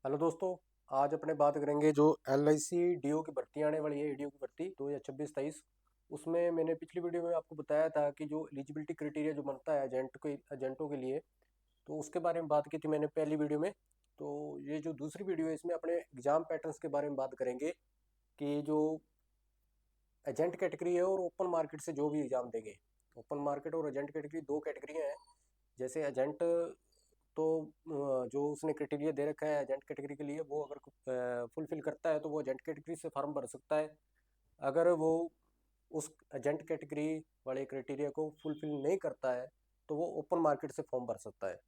Hello दोस्तों। आज अपने बात करेंगे जो LIC डीओ की भर्ती आने वाली है, डीओ की भर्ती 2026-23। उसमें मैंने पिछली वीडियो में आपको बताया था कि जो एलिजिबिलिटी क्राइटेरिया जो बनता है एजेंटों के लिए, तो उसके बारे में बात की थी मैंने पहली वीडियो में। तो ये जो दूसरी वीडियो है इसमें अपने एग्जाम पैटर्न्स के बारे में बात करेंगे कि जो एजेंट कैटेगरी है और ओपन मार्केट से जो भी एग्जाम देंगे। ओपन मार्केट और एजेंट कैटेगरी दो कैटेगरियाँ हैं। जैसे एजेंट तो जो उसने क्राइटेरिया दे रखा है एजेंट कैटेगरी के लिए, वो अगर फुलफिल करता है तो वो एजेंट कैटेगरी से फॉर्म भर सकता है। अगर वो उस एजेंट कैटेगरी वाले क्राइटेरिया को फुलफिल नहीं करता है तो वो ओपन मार्केट से फॉर्म भर सकता है।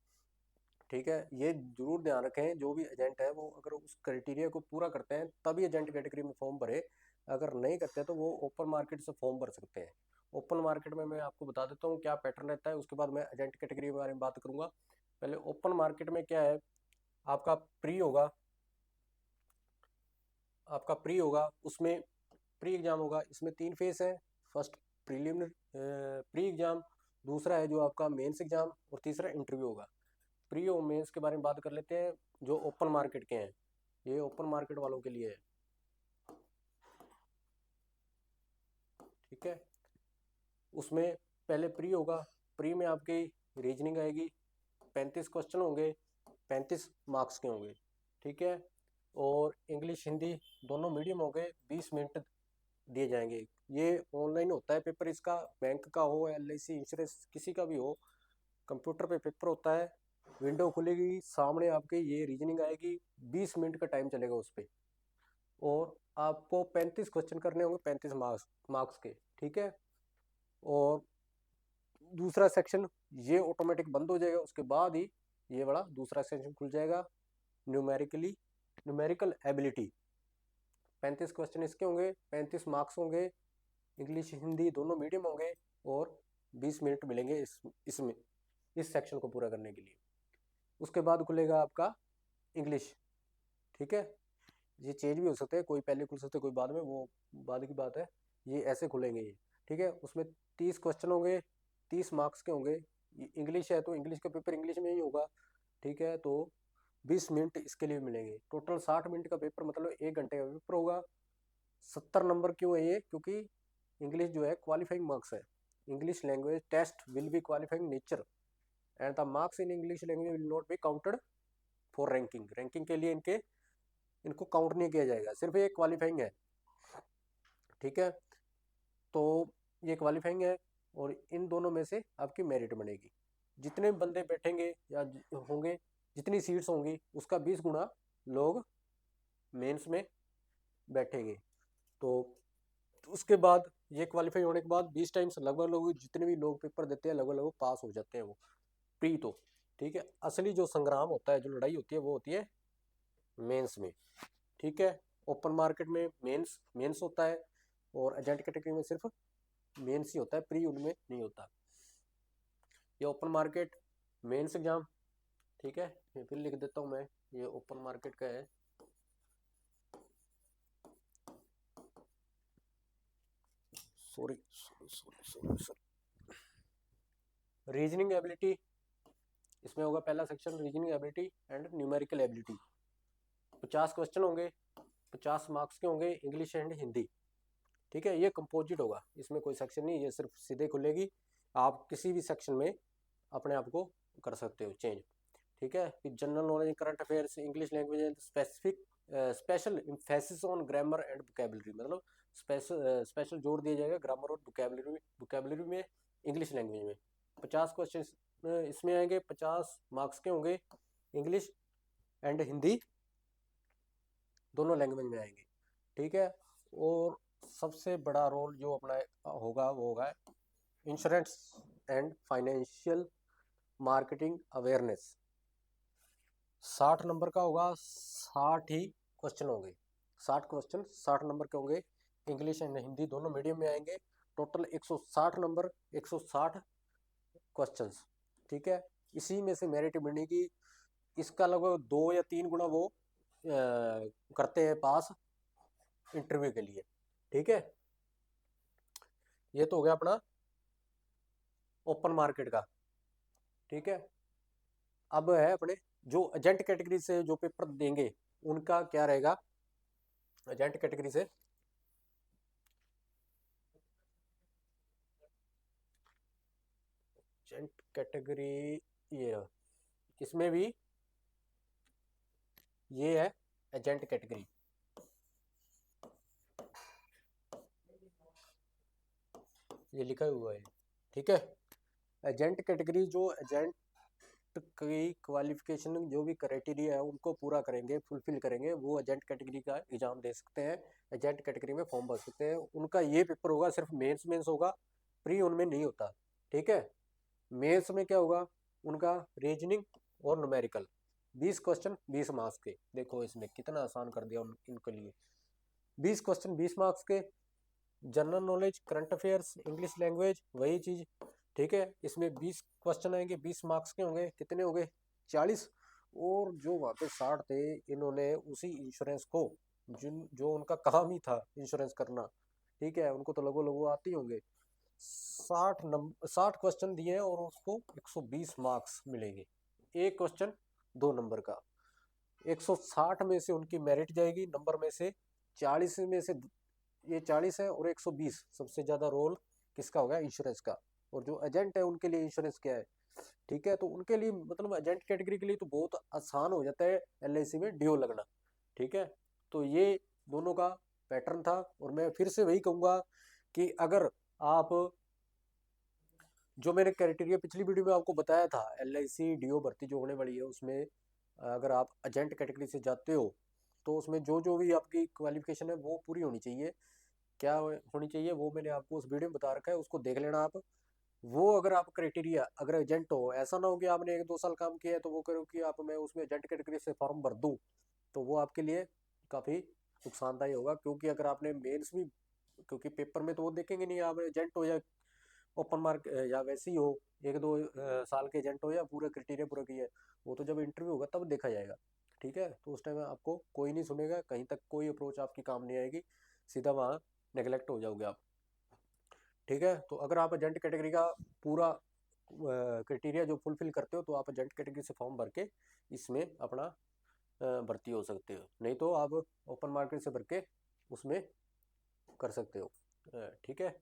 ठीक है, ये जरूर ध्यान रखें, जो भी एजेंट है वो अगर उस क्राइटेरिया को पूरा करते हैं तभी एजेंट कैटेगरी में फॉर्म भरे। अगर नहीं करते तो वो ओपन मार्केट से फॉर्म भर सकते हैं। ओपन मार्केट में मैं आपको बता देता हूँ क्या पैटर्न रहता है, उसके बाद मैं एजेंट कैटेगरी के बारे में बात करूंगा। पहले ओपन मार्केट में क्या है, आपका प्री होगा। आपका प्री होगा, उसमें प्री एग्जाम होगा। इसमें तीन फेस है। फर्स्ट प्रीलिमिनरी प्री एग्जाम, दूसरा है जो आपका मेंस एग्जाम, और तीसरा इंटरव्यू होगा। प्री और मेंस के बारे में बात कर लेते हैं जो ओपन मार्केट के हैं। ये ओपन मार्केट वालों के लिए है। ठीक है, उसमें पहले प्री होगा। प्री में आपकी रीजनिंग आएगी, 35 क्वेश्चन होंगे, 35 मार्क्स के होंगे। ठीक है, और इंग्लिश हिंदी दोनों मीडियम हो गए, 20 मिनट दिए जाएंगे। ये ऑनलाइन होता है पेपर इसका, बैंक का हो, LIC इंश्योरेंस किसी का भी हो, कंप्यूटर पे पेपर होता है। विंडो खुलेगी सामने आपके, ये रीजनिंग आएगी, 20 मिनट का टाइम चलेगा उस पर। और आपको 35 क्वेश्चन करने होंगे, 35 मार्क्स मार्क्स के। ठीक है, और दूसरा सेक्शन ये ऑटोमेटिक बंद हो जाएगा, उसके बाद ही ये बड़ा दूसरा सेक्शन खुल जाएगा। न्यूमेरिकल एबिलिटी, 35 क्वेश्चन इसके होंगे, 35 मार्क्स होंगे। इंग्लिश हिंदी दोनों मीडियम होंगे, और 20 मिनट मिलेंगे इसमें इस सेक्शन को पूरा करने के लिए। उसके बाद खुलेगा आपका इंग्लिश। ठीक है, ये चेंज भी हो सकते हैं, कोई पहले खुल सकते हैं कोई बाद में, वो बाद की बात है। ये ऐसे खुलेंगे ये। ठीक है, उसमें 30 क्वेश्चन होंगे, 30 मार्क्स के होंगे। इंग्लिश है तो इंग्लिश का पेपर इंग्लिश में ही होगा। ठीक है, तो 20 मिनट इसके लिए मिलेंगे। टोटल 60 मिनट का पेपर, मतलब 1 घंटे का पेपर होगा। 70 नंबर क्यों है ये, क्योंकि इंग्लिश जो है क्वालिफाइंग मार्क्स है। English language test will be qualifying nature, and the marks in English language will not be counted for ranking. Ranking के लिए इनको काउंट नहीं किया जाएगा, सिर्फ ये क्वालिफाइंग है। ठीक है, तो ये क्वालिफाइंग है, और इन दोनों में से आपकी मेरिट बनेगी। जितने बंदे बैठेंगे या होंगे, जितनी सीट्स होंगी उसका 20 गुना लोग मेंस में बैठेंगे। तो उसके बाद ये क्वालिफाई होने के बाद 20 टाइम्स लगभग लोग, जितने भी लोग पेपर देते हैं लगभग लोग पास हो जाते हैं वो प्री तो। ठीक है, असली जो संग्राम होता है, जो लड़ाई होती है, वो होती है मेंस में। ठीक है, ओपन मार्केट में मेंस मेंस होता है, और एजेंट कैटेगरी में सिर्फ मेंस ही होता है, प्री उनमें नहीं होता। ये ओपन मार्केट मेंस एग्जाम। ठीक है, ये फिर लिख देता हूँ मैं, ये ओपन मार्केट का है। Sorry sorry sorry sorry sorry. Reasoning ability, इसमें होगा पहला section reasoning ability and numerical ability. 50 question होंगे, 50 मार्क्स के होंगे, इंग्लिश एंड हिंदी। ठीक है, ये कंपोजिट होगा, इसमें कोई सेक्शन नहीं, ये सिर्फ सीधे खुलेगी। आप किसी भी सेक्शन में अपने आप को कर सकते हो चेंज। ठीक है, फिर general knowledge, current affairs, English language and specific special emphasis on grammar and vocabulary, मतलब स्पेशल जोर दिया जाएगा ग्रामर और वोकेबलरी में इंग्लिश लैंग्वेज में। 50 क्वेश्चन इसमें आएंगे, 50 मार्क्स के होंगे। इंग्लिश एंड हिंदी दोनों लैंग्वेज में आएंगे। ठीक है, और सबसे बड़ा रोल जो अपना होगा वो होगा insurance and financial marketing awareness. 60 number का होगा, 60 ही क्वेश्चन होंगे। 60 क्वेश्चन 60 नंबर के होंगे, इंग्लिश एंड हिंदी दोनों मीडियम में आएंगे। Total 160 number, 160 questions. ठीक है, इसी में से मेरिट बनेगी। इसका लगभग 2 या 3 गुना वो करते हैं पास इंटरव्यू के लिए। ठीक है, ये तो हो गया अपना ओपन मार्केट का। ठीक है, अब है अपने जो एजेंट कैटेगरी से जो पेपर देंगे उनका क्या रहेगा, एजेंट कैटेगरी से एजेंट कैटेगरी, ये इसमें भी ये है एजेंट कैटेगरी, ये लिखा हुआ है, ठीक है। एजेंट कैटेगरी, जो एजेंट की क्वालिफिकेशन जो भी क्राइटेरिया है उनको पूरा करेंगे, फुलफिल करेंगे, वो एजेंट कैटेगरी का एग्जाम दे सकते हैं, एजेंट कैटेगरी में फॉर्म भर सकते हैं। उनका ये पेपर होगा, सिर्फ मेंस होगा, प्री उनमें नहीं होता, ठीक है। मेंस में क्या होगा, उनका रीजनिंग और न्यूमेरिकल, 20 क्वेश्चन 20 मार्क्स के। देखो इसमें कितना आसान कर दिया इनके लिए, 20 क्वेश्चन 20 मार्क्स के। General knowledge, current affairs, English language, वही चीज, ठीक है। इसमें 20 क्वेश्चन आएंगे, 20 मार्क्स के होंगे, कितने हो गए 40। और जो वहाँ पे 60 थे, इन्होंने उसी इंश्योरेंस को, जिन जो उनका काम ही था इंश्योरेंस करना, ठीक है, उनको तो लगो लगो आती होंगे, 60 क्वेश्चन दिए हैं और उसको 120 मार्क्स मिलेंगे। एक क्वेश्चन 2 नंबर का, 160 में से उनकी मेरिट जाएगी, नंबर में से 40 में से ये 40 है और 120 सबसे ज्यादा रोल किसका होगा, इंश्योरेंस का। और जो एजेंट है उनके लिए इंश्योरेंस क्या है, ठीक है। तो उनके लिए मतलब एजेंट कैटेगरी के लिए तो बहुत आसान हो जाता है एलआईसी में डीओ लगना, ठीक है। तो ये दोनों का पैटर्न था। और मैं फिर से वही कहूंगा कि अगर आप, जो मैंने क्राइटेरिया पिछली वीडियो में आपको बताया था, एलआईसी डीओ भर्ती जो होने वाली है उसमें अगर आप एजेंट कैटेगरी से जाते हो तो उसमें जो जो भी आपकी क्वालिफिकेशन है वो पूरी होनी चाहिए। क्या होनी चाहिए वो मैंने आपको उस वीडियो में बता रखा है, उसको देख लेना आप। वो अगर आप क्राइटेरिया, अगर एजेंट हो, ऐसा ना हो कि आपने 1-2 साल काम किया है तो वो करो कि आप मैं उसमें एजेंट कैटेगरी से फॉर्म भर दूं, तो वो आपके लिए काफ़ी नुकसानदायी होगा। क्योंकि अगर आपने मेंस भी, क्योंकि पेपर में तो वो देखेंगे नहीं आप एजेंट हो या ओपन मार्क या वैसे ही हो, 1-2 साल के एजेंट हो या पूरा क्राइटेरिया पूरा किया है, वो तो जब इंटरव्यू होगा तब देखा जाएगा, ठीक है। तो उस टाइम आपको कोई नहीं सुनेगा, कहीं तक कोई अप्रोच आपकी काम नहीं आएगी, सीधा वहाँ नेगलेक्ट हो जाओगे आप, ठीक है। तो अगर आप एजेंट कैटेगरी का पूरा क्राइटेरिया जो फुलफिल करते हो तो आप एजेंट कैटेगरी से फॉर्म भर के इसमें अपना भर्ती हो सकते हो, नहीं तो आप ओपन मार्केट से भर के उसमें कर सकते हो, ठीक है।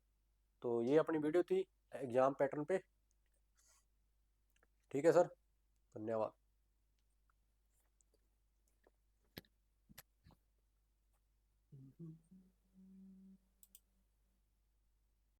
तो ये अपनी वीडियो थी एग्जाम पैटर्न पे, ठीक है सर, धन्यवाद।